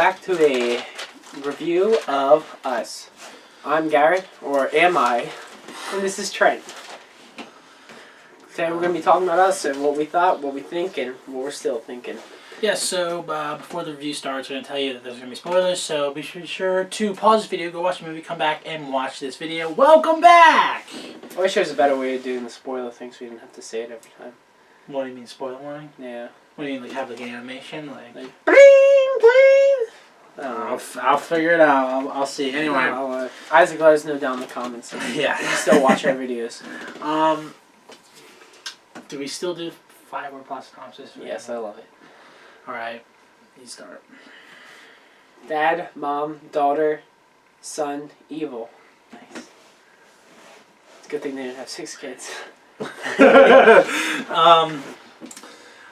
back to a review of Us. I'm Garrett, or am I, and this is Trent. Today we're going to be talking about Us and what we thought, what we think, and what we're still thinking. Yeah, so before the review starts, we're going to tell you that there's going to be spoilers, so be sure to pause this video, go watch the movie, come back, and watch this video. Welcome back! I wish there was a better way of doing the spoiler thing so we didn't have to say it every time. What do you mean, spoiler warning? Yeah. What do you mean, like have like an animation? Like bling, bling! I'll figure it out. I'll see. Anyway. Isaac, let us know down in the comments. Yeah. You can still watch our videos. Do we still do 5-word plot synopsis? Yes, I love it. Alright, you start. Dad, mom, daughter, son, evil. Nice. It's a good thing they didn't have 6 kids.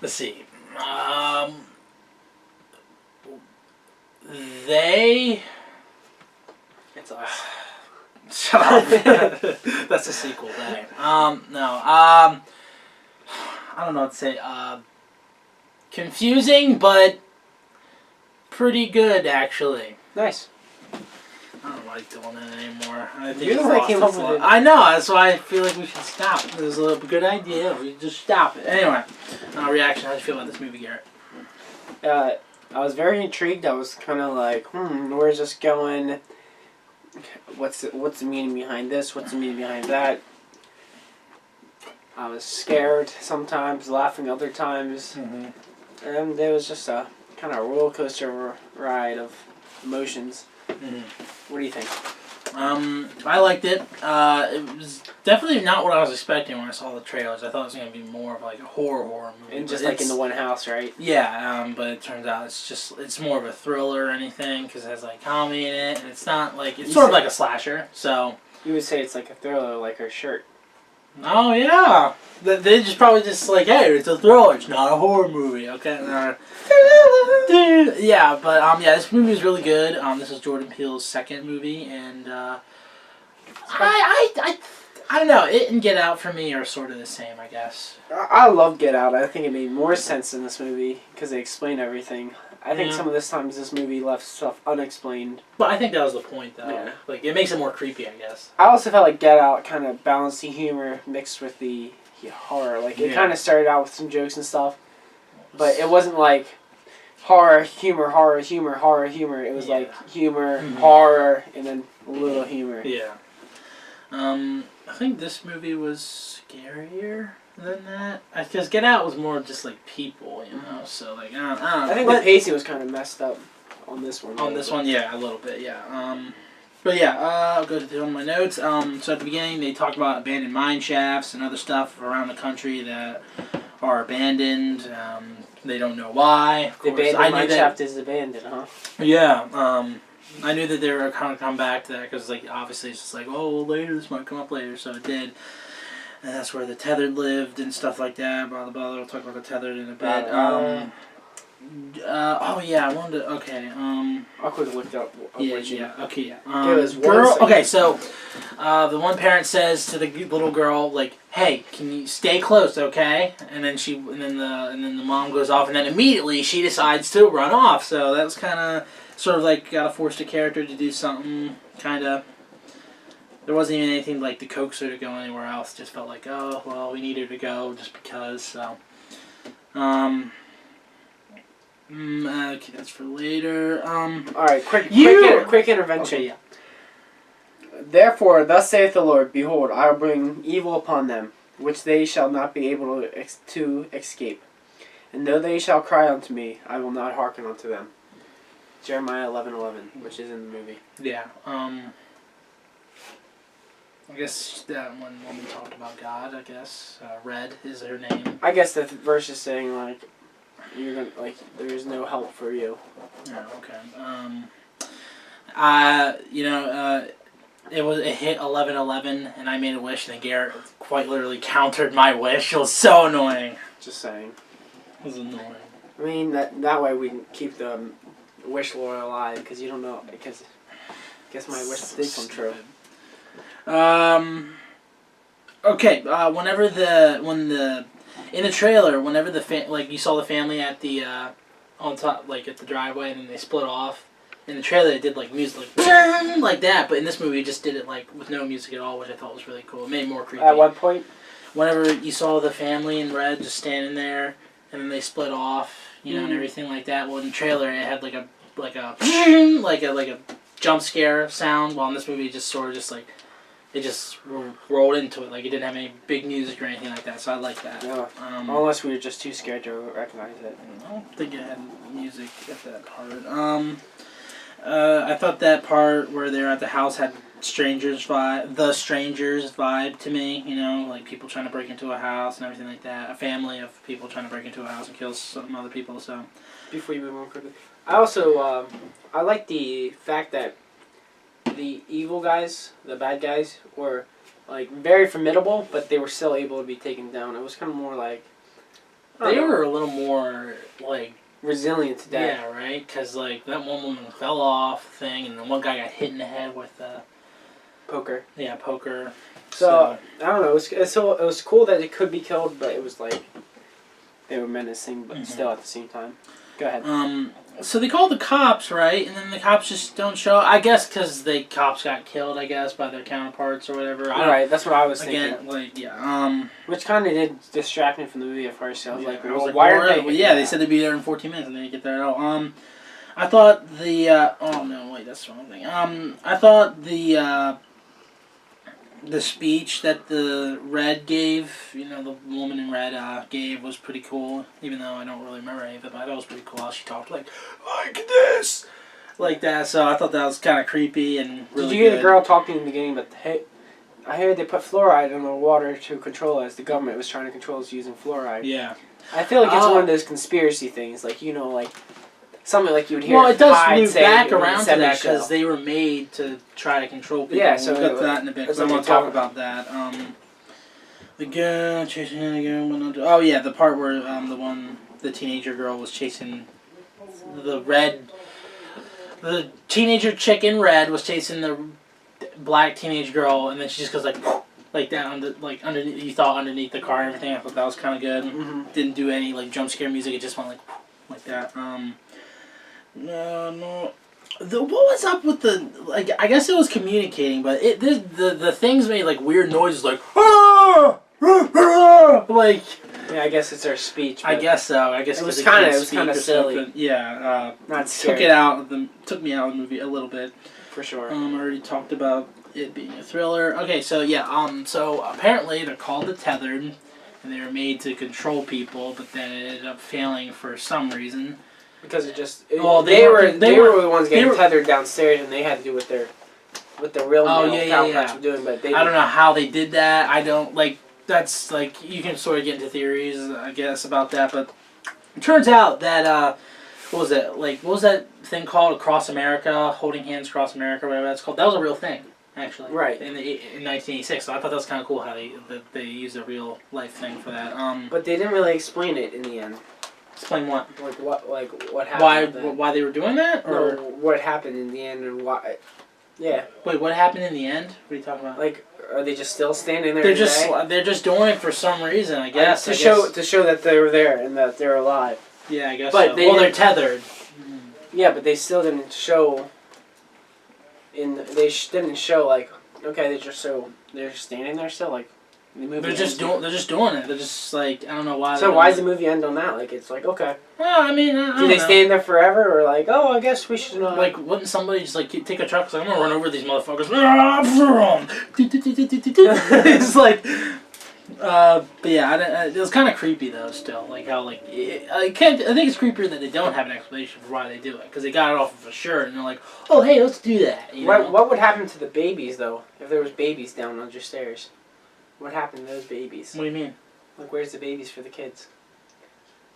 Let's see. They... It's us. Shut up. That's a sequel, they. I don't know what to say. Confusing, but pretty good, actually. Nice. I don't like doing it anymore. I think You're the one that came up with it. I know, that's why I feel like we should stop. It was a good idea. We just stop it. Anyway, reaction. How do you feel about this movie, Garrett? I was very intrigued. I was kind of like, where's this going? What's the meaning behind this? What's the meaning behind that? I was scared sometimes, laughing other times. And it was just a kind of roller coaster ride of emotions. What do you think? I liked it. It was definitely not what I was expecting when I saw the trailers. I thought it was going to be more of like a horror movie. And just like in the one house, right? Yeah, but it turns out it's more of a thriller or anything because it has like comedy in it, and it's not like it's sort of like a slasher. So you would say it's like a thriller, like her shirt. Oh yeah, they just probably just like, hey, it's a thriller. It's not a horror movie, okay? Yeah, but this movie is really good. This is Jordan Peele's second movie, and I don't know. It and Get Out for me are sort of the same, I guess. I love Get Out. I think it made more sense in this movie because they explain everything. I think some of the times this movie left stuff unexplained. But I think that was the point, though. Yeah. Like, it makes it more creepy, I guess. I also felt like Get Out kind of balanced the humor mixed with the horror. Like, it kind of started out with some jokes and stuff, but it wasn't like horror, humor, horror, humor, horror, humor. It was like humor, horror, and then a little humor. Yeah. I think this movie was scarier than that. Because Get Out was more just like people, you know. So like I don't know. I think the pacing was kind of messed up on this one. On this one, yeah, a little bit, yeah. But yeah, I'll go to my notes. So at the beginning, they talked about abandoned mine shafts and other stuff around the country that are abandoned. They don't know why. The abandoned mine shaft is abandoned, huh? Yeah. I knew that they were kind of come back to that because, like, obviously it's just like, oh, well, later, this might come up later, so it did. And that's where the tethered lived and stuff like that. Blah, blah, blah. We'll talk about the tethered in a bit. Oh, yeah, I wanted to... Okay, I'll quickly look up. Okay, so the one parent says to the little girl, like, hey, can you stay close, okay? And then the mom goes off, and then immediately she decides to run off. So that was kind of... sort of like got to force the character to do something, kind of. There wasn't even anything like to coax her to go anywhere else. Just felt like, oh, well, we need her to go just because. So, okay, that's for later. All right, quick intervention. Okay, yeah. Therefore, thus saith the Lord, behold, I will bring evil upon them, which they shall not be able to escape. And though they shall cry unto me, I will not hearken unto them. Jeremiah 11:11, which is in the movie. Yeah. I guess that one woman talked about God. I guess Red is her name. I guess the verse is saying like, you're gonna there is no help for you. Yeah. Okay. It hit 11:11, and I made a wish, and then Garrett quite literally countered my wish. It was so annoying. Just saying. It was annoying. I mean that way we can keep the wish lore alive because you don't know because I guess my wish did come true. Okay. In the trailer, whenever you saw the family at the on top, like at the driveway, and then they split off. In the trailer, they did like music, like that, but in this movie, it just did it like with no music at all, which I thought was really cool. It made it more creepy. At one point, Whenever you saw the family in red just standing there, and then they split off, you know, and everything like that. Well, in the trailer, it had like a jump scare sound. While in this movie, it just sort of just like it just rolled into it, like it didn't have any big music or anything like that. So I like that. no. Unless we were just too scared to recognize it. I don't think it had music at that part. I thought that part where they're at the house had the strangers vibe to me, you know, like people trying to break into a house and everything like that. A family of people trying to break into a house and kill some other people. So Before you move on quickly, I also I like the fact that the evil guys, the bad guys, were like very formidable, but they were still able to be taken down. It was kind of more like they were a little more like resilient to death. yeah, right. Because like that one woman fell off thing, and then one guy got hit in the head with Poker. yeah, poker. So I don't know. It was cool that it could be killed, but it was like they were menacing, but still at the same time. Go ahead. So they call the cops, right? And then the cops just don't show. I guess because the cops got killed, I guess, by their counterparts or whatever. Right, that's what I was thinking. Again, like yeah. Which kind of did distract me from the movie at first. So I was like, I was like, why are they? Well, yeah, they said they'd be there in 14 minutes, and they didn't get there at all. I thought the oh no, wait, that's the wrong thing. I thought the speech that the Red gave, you know, the woman in Red gave was pretty cool. Even though I don't really remember any of it, but I thought it was pretty cool how she talked like this, like that. So I thought that was kind of creepy and really. Did you hear good. the girl talking in the beginning? But hey, I heard they put fluoride in the water to control us. The government was trying to control us using fluoride. Yeah. I feel like it's one of those conspiracy things, like you know, like something like you would hear. Well, it does Hyde loop say back in the around to that 70s show. because they were made to try to control people. Yeah, so we'll get to that in a bit because I like want a to talk government. about that. The girl chasing the girl. Oh yeah, the part where the teenager girl was chasing the red. The teenager chick in red was chasing the black teenage girl, and then she just goes like down, like underneath. You thought underneath the car and everything. I thought that was kind of good. Mm-hmm. Didn't do any like jump scare music. It just went like that. No. What was up with the like? I guess it was communicating, but the things made like weird noises, like like. Yeah, I guess it's our speech. I guess so. I guess it was kind kind of silly. Yeah. Not scary. Took me out of the movie a little bit. For sure. I already talked about it being a thriller. Okay, so yeah. So apparently they're called the Tethered, and they were made to control people, but then it ended up failing for some reason. Because it just they were the ones getting were, tethered downstairs, and they had to do what their real counterparts were doing. But I don't know how they did that. I don't like. That's like you can sort of get into theories, I guess, about that. But it turns out that what was it like? What was that thing called? Across America, Holding Hands Across America, whatever that's called. That was a real thing, actually. Right. In 1986. So I thought that was kind of cool how they used a real life thing for that. But they didn't really explain it in the end. Explain what? What happened? Why they were doing that, or no, what happened in the end and why? Yeah. Wait, what happened in the end? What are you talking about? Like, are they just still standing there? They're just doing it for some reason, I guess. To show that they were there and that they're alive. Yeah, I guess. But so. they're tethered. Yeah, but they still didn't show. Didn't show like okay, they're standing there still like. They're just doing it. They're just like I don't know why. So why does the movie end on that? Like it's like okay. Well, I mean, I don't do they know. stand there forever or like oh I guess we should like wouldn't somebody just like take a truck? It's like I'm gonna run over these motherfuckers. It's like, but yeah, it was kind of creepy though. Still, like how like I think it's creepier that they don't have an explanation for why they do it because they got it off of a shirt and they're like, oh hey, let's do that. You know? What would happen to the babies though if there was babies down under stairs? What happened to those babies? What do you mean? Like, where's the babies for the kids?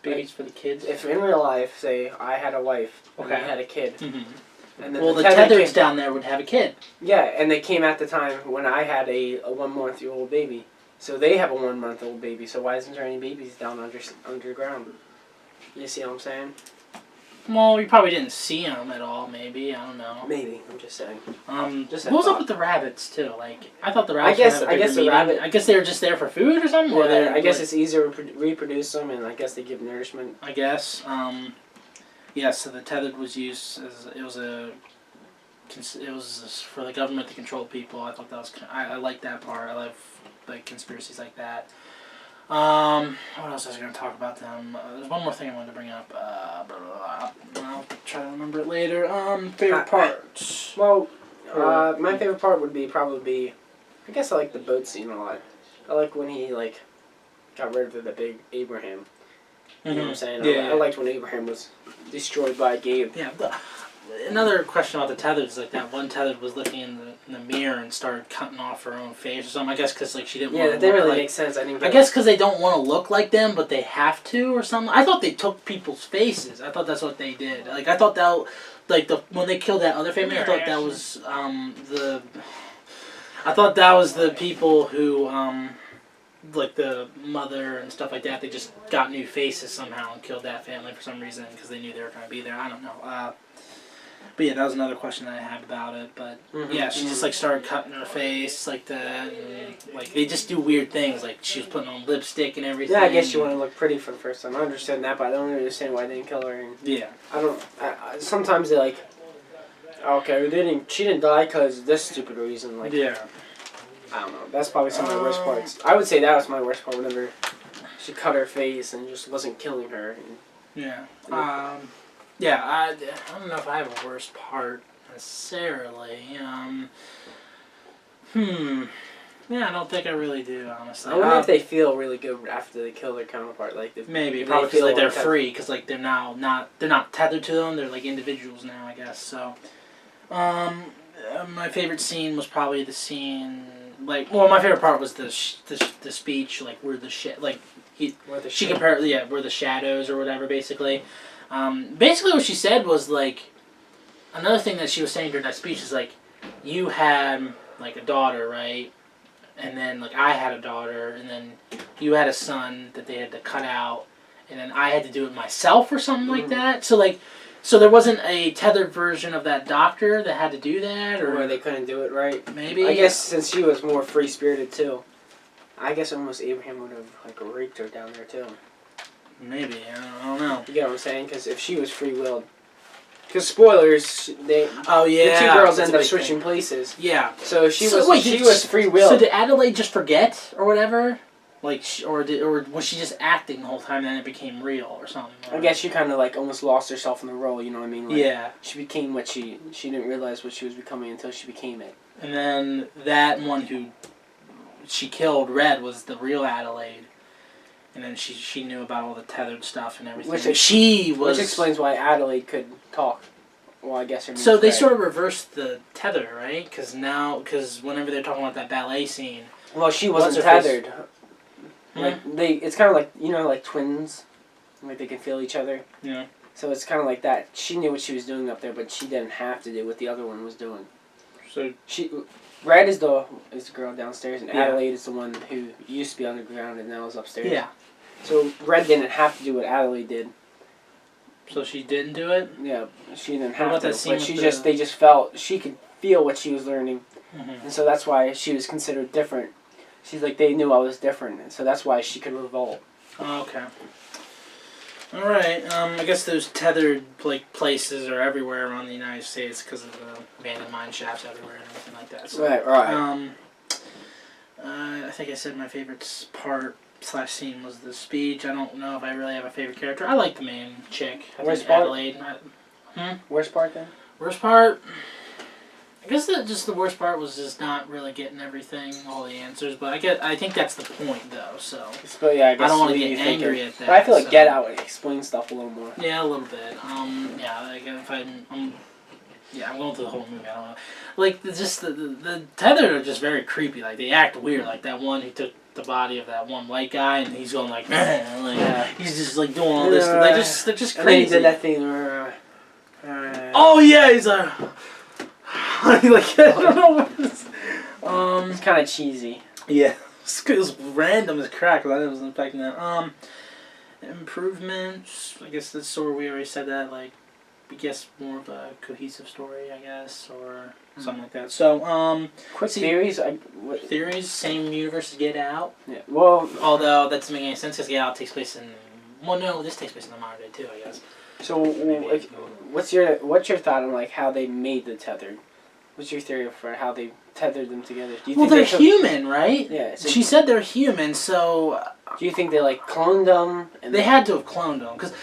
Babies for the kids? If in real life, say, I had a wife, and okay. I had a kid. Mm-hmm. And then well, the Tethereds down there would have a kid. Yeah, and they came at the time when I had a 1-month-old baby. So they have a 1-month-old baby, so why isn't there any babies down underground? You see what I'm saying? Well, you probably didn't see them at all, maybe. I don't know. Maybe, I'm just saying. What was up with the rabbits, too? Like, I thought the rabbits I guess the rabbit... I guess they were just there for food or something? Yeah, I guess it's easier to reproduce them, and I guess they give nourishment. I guess. Yeah, so the tethered was used as it was for the government to control people. I thought that was I like that part. I love like conspiracies like that. What else was I going to talk about them? There's one more thing I wanted to bring up. I'll try to remember it later. Favorite parts. Well, my favorite part would be probably, I guess I like the boat scene a lot. I like when he like got rid of the big Abraham. You know what I'm saying? Yeah. I liked when Abraham was destroyed by Gabe. Yeah. Another question about the tethered is like that one tethered was looking in the mirror and started cutting off her own face or something. I guess because like she didn't. Yeah, want that to didn't really like, make sense. I guess because they don't want to look like them, but they have to or something. I thought they took people's faces. I thought that's what they did. Like I thought that, like when they killed that other family, I thought that was I thought that was the people who like the mother and stuff like that. They just got new faces somehow and killed that family for some reason because they knew they were going to be there. I don't know. But yeah, that was another question that I had about it. But yeah, she just like started cutting her face like that, and like they just do weird things. Like she was putting on lipstick and everything. Yeah, I guess you want to look pretty for the first time. I understand that, but I don't understand why they didn't kill her. And Yeah. I don't. Sometimes they like. Okay, she didn't die because this stupid reason. Like. Yeah. I don't know. That's probably some of the worst parts. I would say that was my worst part. Whenever she cut her face and just wasn't killing her. And, Yeah. Yeah, I don't know if I have a worst part necessarily. Yeah, I don't think I really do, honestly. I wonder if they feel really good after they kill their counterpart. Like maybe probably because like they're free, because like they're not tethered to them. They're like individuals now, I guess. So, my favorite scene was probably the scene. My favorite part was the speech, like where the shit, like she compared, where the shadows or whatever, basically. Basically what she said was like, another thing that she was saying during that speech is like, you had like a daughter, right? And then like I had a daughter, and then you had a son that they had to cut out, and then I had to do it myself or something like that. So there wasn't a tethered version of that doctor that had to do that, or they couldn't do it right. Maybe. I guess since she was more free spirited too, I guess almost Abraham would have like raped her down there too. Maybe I don't know. You get what I'm saying? Because if she was free willed, because spoilers, the two girls end up switching places. Yeah. So if she was free willed. So did Adelaide just forget or whatever? Like, or was she just acting the whole time and then it became real or something? I guess she kind of like almost lost herself in the role, you know what I mean? Like, yeah. She became what she didn't realize what she was becoming until she became it. And then that one who she killed, Red, was the real Adelaide. And then she knew about all the tethered stuff and everything. Which explains why Adelaide could talk. Well, I guess her name's So they Red. sort of reversed the tether, right? Because whenever they're talking about that ballet scene... Well, she wasn't tethered. Like it's kind of like like twins, like they can feel each other. Yeah. So it's kind of like that. She knew what she was doing up there, but she didn't have to do what the other one was doing. So Red is the girl downstairs, and Adelaide is the one who used to be underground and now is upstairs. Yeah. So Red didn't have to do what Adelaide did. So she didn't do it? Yeah, she didn't have to. But they just felt she could feel what she was learning, and so that's why she was considered different. She's like, they knew I was different, and so that's why she could revolt. Oh, okay. All right. I guess those tethered places are everywhere around the United States because of the abandoned mine shafts everywhere and everything like that. So, right. I think I said my favorite part / scene was the speech. I don't know if I really have a favorite character. I like the main chick. Worst part? Adelaide. Worst part then? Worst part. I guess the worst part was just not really getting everything, all the answers. But I think that's the point, though. So but yeah, I don't want to get angry at that. But I feel like Get Out explains stuff a little more. Yeah, a little bit. Yeah, like if I'm going through the whole movie. I don't know. Like the tethered are just very creepy. Like they act weird. Like that one who took the body of that one white guy and he's going like, he's just like doing all this. They're just crazy. And then he did that thing. Oh yeah, he's like. Like I don't know what this. It's kind of cheesy. Yeah, it was random as crap. I wasn't expecting that. Improvements. I guess that's sort of we already said that. Like, I guess more of a cohesive story. I guess or something like that. So quick theories. Theories. Same universe as Get Out. Yeah. Well, although that doesn't make any sense because Get Out takes place in. Well, no, this takes place in the modern day too. I guess. So, like, what's your thought on like how they made the tethered? What's your theory for how they tethered them together? Do you Well, think they're they took- human, right? Yeah. So She said they're human, so do you think they like cloned them? And they had to have cloned them because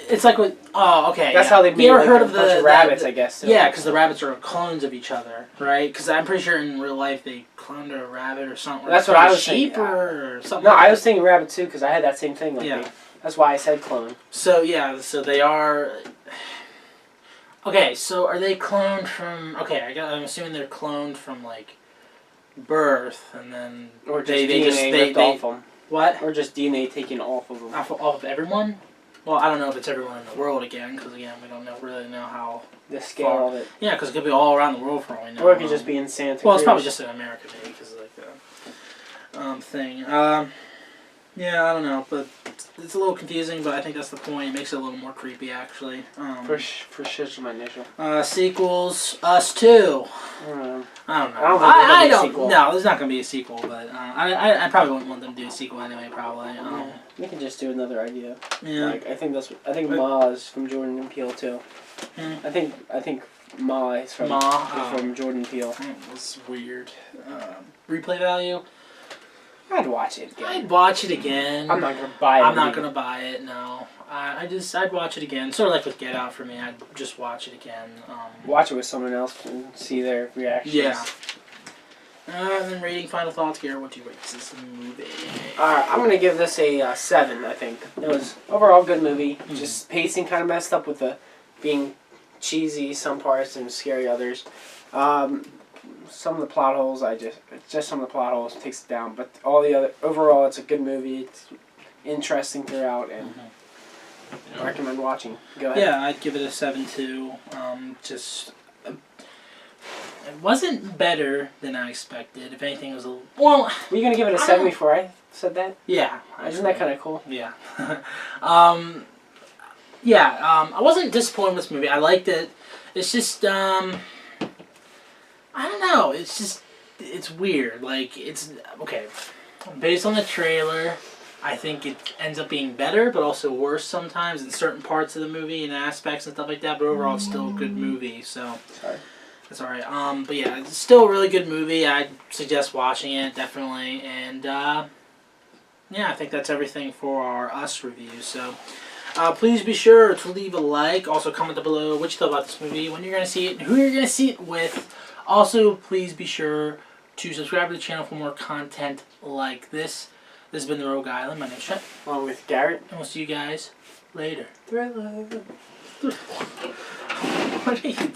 it's like what. Oh, okay. That's yeah. how they made You ever like, heard a of bunch of rabbits, I guess. So. Yeah, because the rabbits are clones of each other, right? Because I'm pretty sure in real life they cloned a rabbit or something. That's or what I a was sheep thinking. or something. No, like I that. was thinking rabbit too because I had that same thing. Like Yeah. that's why I said clone. So yeah, so they are. Okay, so are they cloned from? Okay, I'm assuming they're cloned from like birth, and then Or just they DNA just ripped off them. what Or just DNA taken off of them. off of everyone. Well, I don't know if it's everyone in the world again, because again, we don't really know how. The scale of it. Yeah, because it could be all around the world for all we know. Or it could just be in Santa Cruz. Well, it's probably just in America, maybe, because like the thing. Yeah, I don't know, but it's a little confusing. But I think that's the point. It makes it a little more creepy, actually. For shiz my initial. Sequels, Us Too. I don't know. I don't know. I don't think there's gonna be a don't. sequel. No, there's not gonna be a sequel. But I probably wouldn't want them to do a sequel anyway. Probably. We can just do another idea. Yeah. Like I think Ma is from Jordan Peele too. Hmm. I think Ma is from from Jordan Peele. That's weird. Replay value. I'd watch it again. I'd watch it again. I'm not gonna buy it. I'm not gonna buy it. No. I'd watch it again. Sort of like with Get Out for me. I'd just watch it again. Watch it with someone else and see their reactions. Yeah. Then rating, final thoughts, Garrett. What do you rate this movie? I'm gonna give this a 7. I think it was overall good movie. Just pacing kind of messed up with the being cheesy some parts and scary others. Some of the plot holes, just some of the plot holes takes it down. But all the other overall, it's a good movie. It's interesting throughout, and I recommend watching. Go ahead. Yeah, I'd give it a 7 too. It wasn't better than I expected. If anything, it was a little. Well, Were you gonna give it a 7 before I said that? yeah. Isn't that kind of cool? Yeah. I wasn't disappointed with this movie. I liked it. It's just, I don't know. It's just, it's weird. Like, it's, okay, based on the trailer, I think it ends up being better, but also worse sometimes in certain parts of the movie and aspects and stuff like that, but overall it's still a good movie, so. Sorry. That's alright. But yeah, it's still a really good movie. I'd suggest watching it, definitely, and, yeah, I think that's everything for our Us review, so. Please be sure to leave a like. Also, comment down below what you thought about this movie, when you're going to see it, and who you're going to see it with. Also, please be sure to subscribe to the channel for more content like this. This has been The Rogue Island. My name's Trent. Along with Garrett. And we'll see you guys later. Thriller. What are you doing?